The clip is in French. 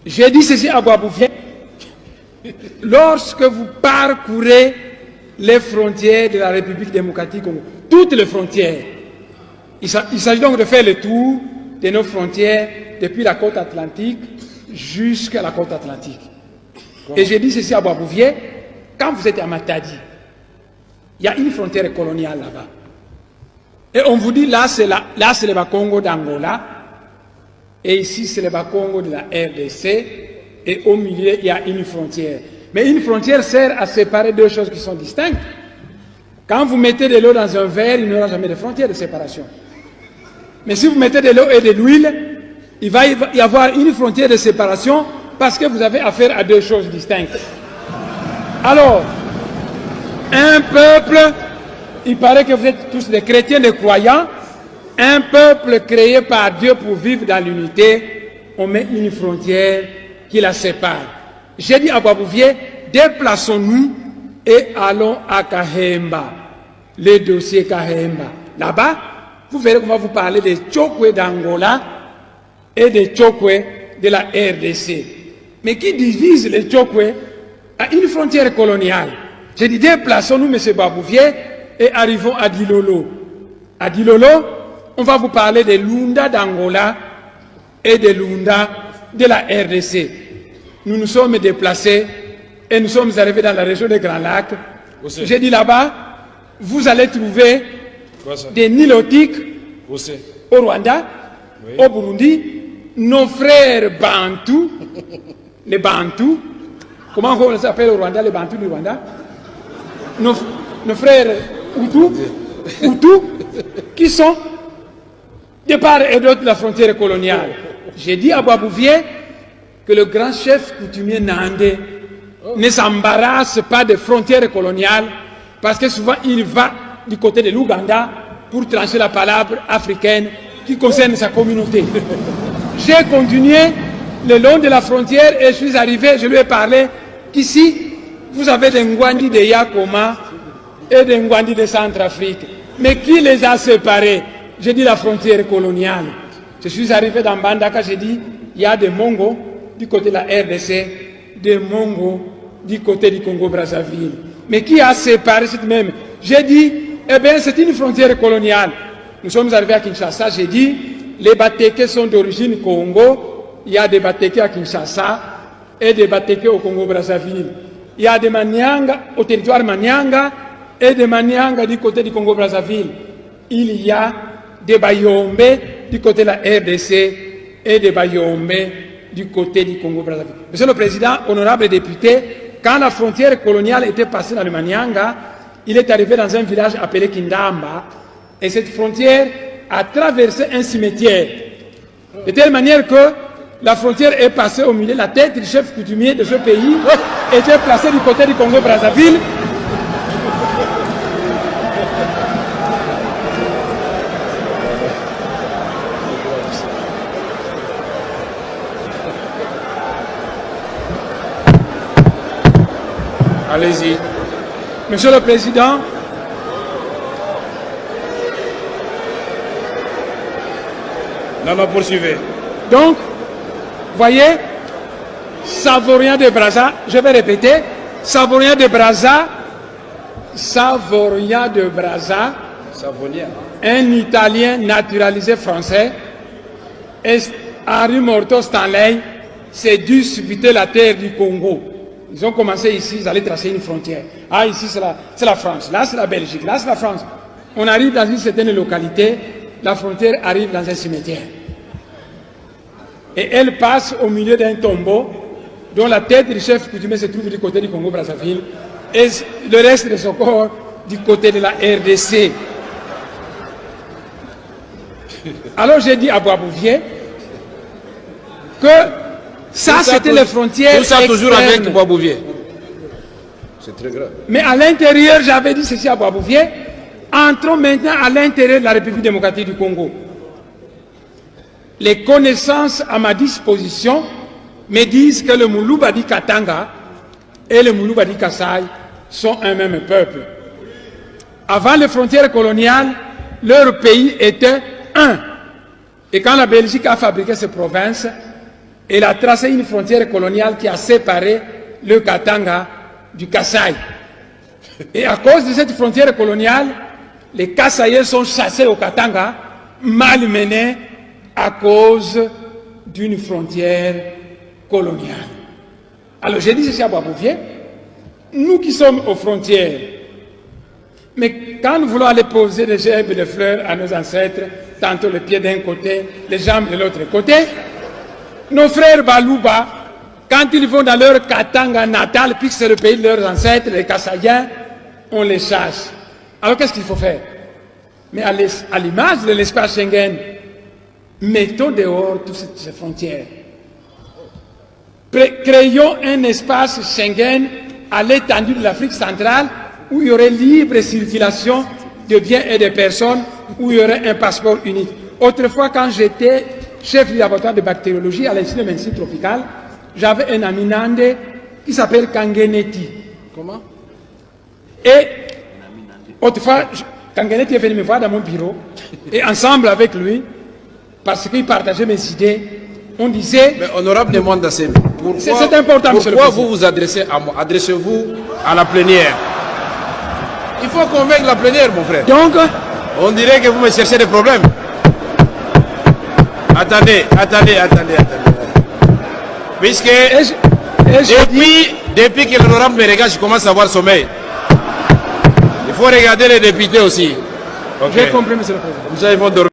J'ai dit ceci à Boisbouvier. Lorsque vous parcourez les frontières de la République démocratique Congo, toutes les frontières, il s'agit donc de faire le tour de nos frontières depuis la côte atlantique jusqu'à la côte atlantique. Et j'ai dit ceci à Boisbouvier, quand vous êtes à Matadi, il y a une frontière coloniale là-bas. Et on vous dit, là c'est le Bas-Congo d'Angola, et ici c'est le Bas-Congo de la RDC, et au milieu il y a une frontière. Mais une frontière sert à séparer deux choses qui sont distinctes. Quand vous mettez de l'eau dans un verre, il n'y aura jamais de frontière de séparation. Mais si vous mettez de l'eau et de l'huile, il va y avoir une frontière de séparation parce que vous avez affaire à deux choses distinctes. Alors, un peuple, il paraît que vous êtes tous des chrétiens, des croyants, un peuple créé par Dieu pour vivre dans l'unité, on met une frontière qui la sépare. J'ai dit à Boisbouvier, déplaçons-nous et allons à Kahemba, le dossier Kahemba. Là-bas, vous verrez qu'on va vous parler des Tchokwe d'Angola et des Tchokwe de la RDC. Mais qui divise les Tchokwe à une frontière coloniale. J'ai dit, déplaçons-nous, M. Boisbouvier, et arrivons à Dilolo. À Dilolo, on va vous parler des Lunda d'Angola et des Lunda de la RDC. Nous nous sommes déplacés et nous sommes arrivés dans la région des Grands Lacs. J'ai dit là-bas, vous allez trouver des Nilotiques au Rwanda, oui, au Burundi, nos frères Bantous, les Bantous, comment on les appelle au Rwanda, les Bantous du Rwanda, nos frères Hutus, qui sont de part et d'autre de la frontière coloniale. J'ai dit à Boisbouvier que le grand chef coutumier Nandé ne s'embarrasse pas des frontières coloniales parce que souvent il va du côté de l'Ouganda pour trancher la palabre africaine qui concerne sa communauté. J'ai continué le long de la frontière et je suis arrivé, je lui ai parlé qu'ici vous avez des Ngwandi de Yakoma et des Ngwandi de Centrafrique. Mais qui les a séparés? J'ai dit la frontière coloniale. Je suis arrivé dans Bandaka, j'ai dit il y a des Mongos du côté de la RDC, des Mongos du côté du Congo-Brazzaville. Mais qui a séparé cette même? J'ai dit, eh bien, c'est une frontière coloniale. Nous sommes arrivés à Kinshasa, j'ai dit, les Batékés sont d'origine Congo, il y a des Batékés à Kinshasa et des Batékés au Congo-Brazzaville. Il y a des Manianga au territoire Manianga et des Manianga du côté du Congo-Brazzaville. Il y a des Bayombe du côté de la RDC et des Bayombe du côté du Congo-Brazzaville. Monsieur le Président, honorable député, quand la frontière coloniale était passée dans le Manianga, il est arrivé dans un village appelé Kindamba, et cette frontière a traversé un cimetière, de telle manière que la frontière est passée au milieu, la tête du chef coutumier de ce pays était placée du côté du Congo-Brazzaville. Allez-y. Monsieur le Président, non, poursuivez. Donc, voyez, Savorien de Brazza, je vais répéter, Savorien de Brazza, un Italien naturalisé français, et Henri Morton Stanley s'est dû subiter la terre du Congo. Ils ont commencé ici, ils allaient tracer une frontière. Ah, ici c'est la France, là c'est la Belgique, là c'est la France. On arrive dans une certaine localité, la frontière arrive dans un cimetière. Et elle passe au milieu d'un tombeau dont la tête du chef coutumier se trouve du côté du Congo-Brazzaville et le reste de son corps du côté de la RDC. Alors j'ai dit à Boisbouvier que ça c'était les frontières tout ça externes. Toujours avec Boisbouvier. C'est très grave. Mais à l'intérieur, j'avais dit ceci à Boisbouvier, entrons maintenant à l'intérieur de la République démocratique du Congo. Les connaissances à ma disposition me disent que le Moulou-Badi Katanga et le Moulou-Badi Kassai sont un même peuple. Avant les frontières coloniales, leur pays était un. Et quand la Belgique a fabriqué ces provinces, Il a tracé une frontière coloniale qui a séparé le Katanga du Kasaï. Et à cause de cette frontière coloniale, les Kasaïens sont chassés au Katanga, malmenés à cause d'une frontière coloniale. Alors j'ai dit ceci à Boisbouvier, nous qui sommes aux frontières, mais quand nous voulons aller poser des gerbes de fleurs à nos ancêtres, tantôt les pieds d'un côté, les jambes de l'autre côté, nos frères Balouba, quand ils vont dans leur Katanga natal, puisque c'est le pays de leurs ancêtres, les Kasaïens, on les chasse. Alors qu'est-ce qu'il faut faire? Mais à l'image de l'espace Schengen, mettons dehors toutes ces frontières. Créons un espace Schengen à l'étendue de l'Afrique centrale où il y aurait libre circulation de biens et de personnes, où il y aurait un passeport unique. Autrefois, quand j'étais chef du laboratoire de bactériologie à l'Institut de médecine tropicale, j'avais un ami nandé qui s'appelle Kangeneti. Comment? Et autrefois, Kangeneti est venu me voir dans mon bureau, et ensemble avec lui, parce qu'il partageait mes idées, on disait... Mais honorable demande assez. C'est important, monsieur le Pourquoi président. vous vous adressez à moi? Adressez-vous à la plénière. Il faut convaincre la plénière, mon frère. Donc, On dirait que vous me cherchez des problèmes. Attendez. Puisque depuis que l'honorable me regarde, je commence à avoir sommeil. Il faut regarder les députés aussi. Ok. j'ai compris, monsieur le président. Vous allez dormir.